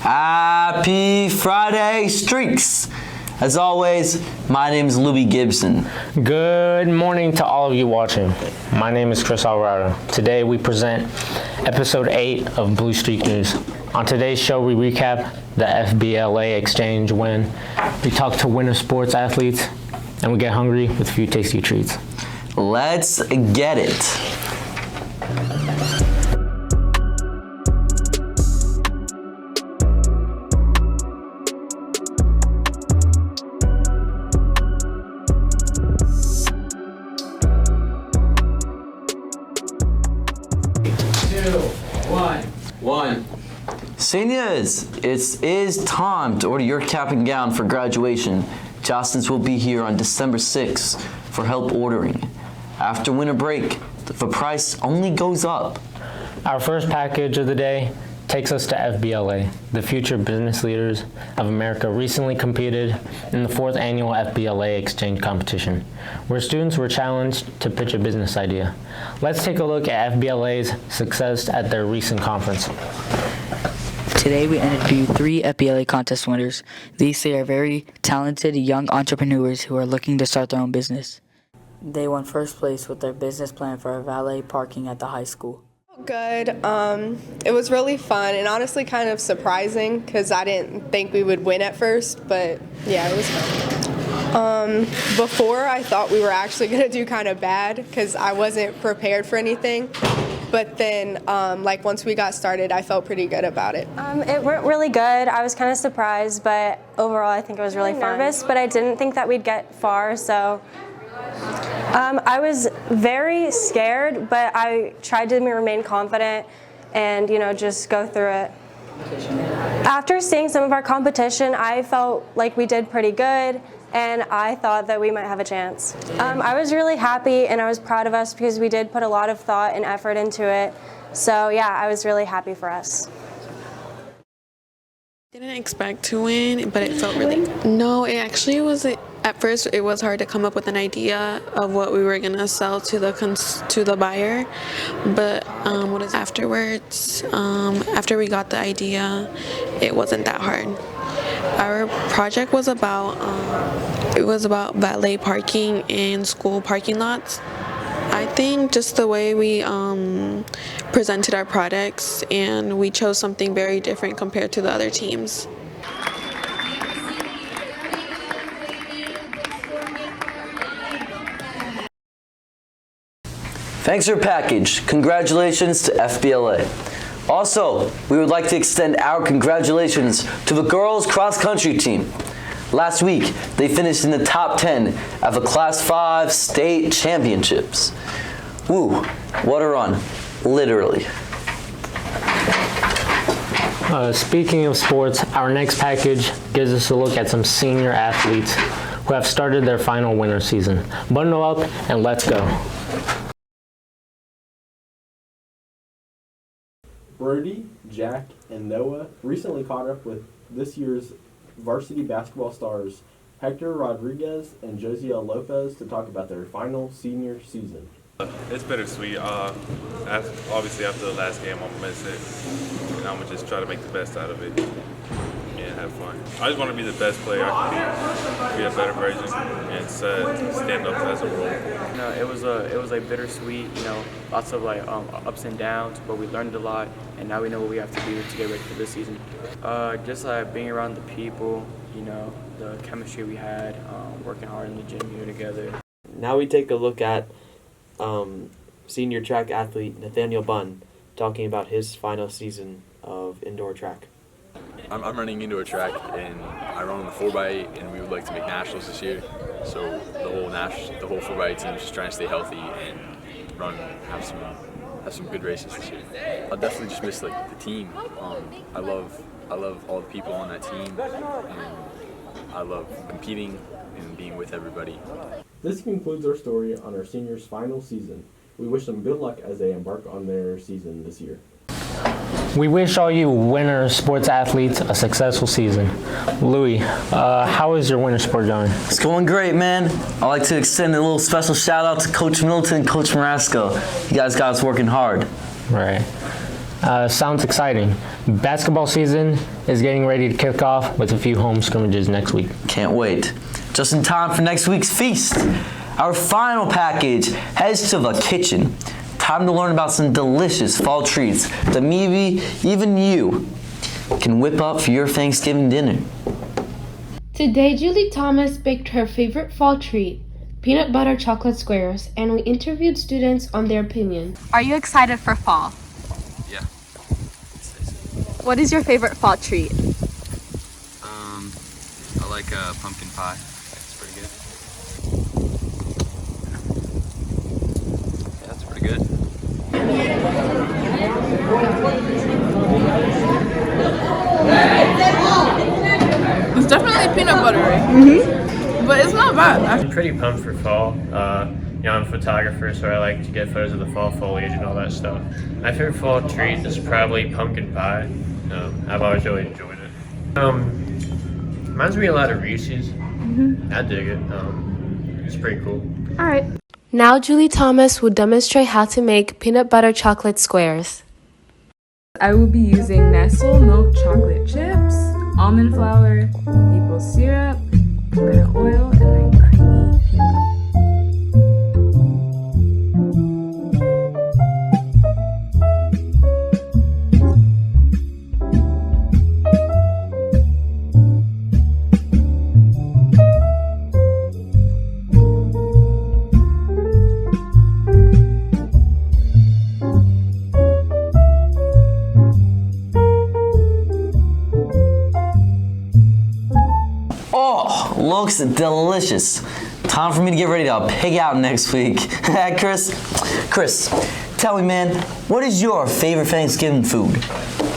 Happy Friday, Streaks! As always, my name is Louis Gibson. Good morning to all of you watching. My name is Chris Alvarado. Today we present episode 8 of Blue Streak News. On today's show, we recap the FBLA Xchange win. We talk to winter sports athletes, and we get hungry with a few tasty treats. Let's get it. Seniors, it is time to order your cap and gown for graduation. Jostens will be here on December 6th for help ordering. After winter break, the price only goes up. Our first package of the day takes us to FBLA. The Future Business Leaders of America recently competed in the 4th annual FBLA Xchange competition, where students were challenged to pitch a business idea. Let's take a look at FBLA's success at their recent conference. Today we interviewed 3 FBLA contest winners. These 3 are very talented young entrepreneurs who are looking to start their own business. They won first place with their business plan for valet parking at the high school. Good. It was really fun and honestly kind of surprising because I didn't think we would win at first, but yeah, it was fun. Before I thought we were actually going to do kind of bad because I wasn't prepared for anything. But then, once we got started, I felt pretty good about it. It went really good. I was kind of surprised, but overall, I think it was really nervous. But I didn't think that we'd get far, so I was very scared. But I tried to remain confident and just go through it. After seeing some of our competition, I felt like we did pretty good. And I thought that we might have a chance. I was really happy and I was proud of us because we did put a lot of thought and effort into it. So yeah, I was really happy for us. Didn't expect to win, but it felt really good. No, it actually was. At first, it was hard to come up with an idea of what we were gonna sell to the buyer, but afterwards, after we got the idea, it wasn't that hard. Our project was about valet parking in school parking lots. I think just the way we presented our products, and we chose something very different compared to the other teams. Thanks for your package. Congratulations to FBLA. Also, we would like to extend our congratulations to the girls cross-country team. Last week, they finished in the top 10 at the Class 5 state championships. Woo, what a run, literally. Speaking of sports, our next package gives us a look at some senior athletes who have started their final winter season. Bundle up and let's go. Brody, Jack, and Noah recently caught up with this year's varsity basketball stars Hector Rodriguez and Josiel Lopez to talk about their final senior season. It's bittersweet. Obviously, after the last game, I'm going to miss it. And I'm going to just try to make the best out of it and have fun. I just want to be the best player I can be a better version, and stand up as a role. It was like bittersweet. Lots of ups and downs, but we learned a lot, and now we know what we have to do to get ready for this season. Just being around the people, the chemistry we had, working hard in the gym here together. Now we take a look at senior track athlete Nathaniel Bunn talking about his final season of indoor track. I'm running indoor track, and I run on the 4x8, and we would like to make nationals this year. So the whole 4x8 team is just trying to stay healthy and have some good races this year. I'll definitely just miss the team. I love all the people on that team, and I love competing and being with everybody. This concludes our story on our seniors' final season. We wish them good luck as they embark on their season this year. We wish all you winter sports athletes a successful season. Louis, how is your winter sport going? It's going great, man. I'd like to extend a little special shout out to Coach Middleton and Coach Marasco. You guys got us working hard. Right. Sounds exciting. Basketball season is getting ready to kick off with a few home scrimmages next week. Can't wait. Just in time for next week's feast. Our final package heads to the kitchen. Time to learn about some delicious fall treats that maybe even you can whip up for your Thanksgiving dinner. Today, Julie Thomas baked her favorite fall treat, peanut butter chocolate squares, and we interviewed students on their opinion. Are you excited for fall? Yeah. What is your favorite fall treat? I like pumpkin pie. It's pretty good. Yeah, that's pretty good. It's definitely peanut buttery, but it's not bad. I'm pretty pumped for fall. I'm a photographer, so I like to get photos of the fall foliage and all that stuff. My favorite fall treat is probably pumpkin pie. I've always really enjoyed it. Reminds me a lot of Reese's. I dig it. It's pretty cool. All right. Now Julie Thomas will demonstrate how to make peanut butter chocolate squares. I will be using Nestle milk chocolate chips, almond flour, maple syrup, coconut oil, and then creamy peanut. Looks delicious. Time for me to get ready to pig out next week. Chris, tell me, man, what is your favorite Thanksgiving food?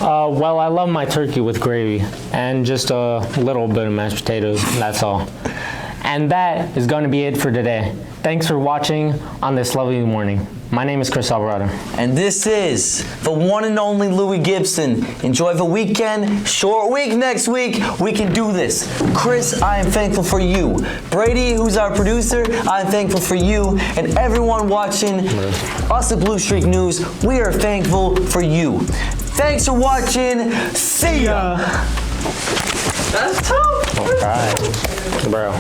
Well, I love my turkey with gravy and just a little bit of mashed potatoes, that's all. And that is going to be it for today. Thanks for watching on this lovely morning. My name is Chris Alvarado. And this is the one and only Louis Gibson. Enjoy the weekend. Short week next week. We can do this. Chris, I am thankful for you. Brady, who's our producer, I am thankful for you. And everyone watching us at Blue Streak News, we are thankful for you. Thanks for watching. See ya. That's tough. All right, bro.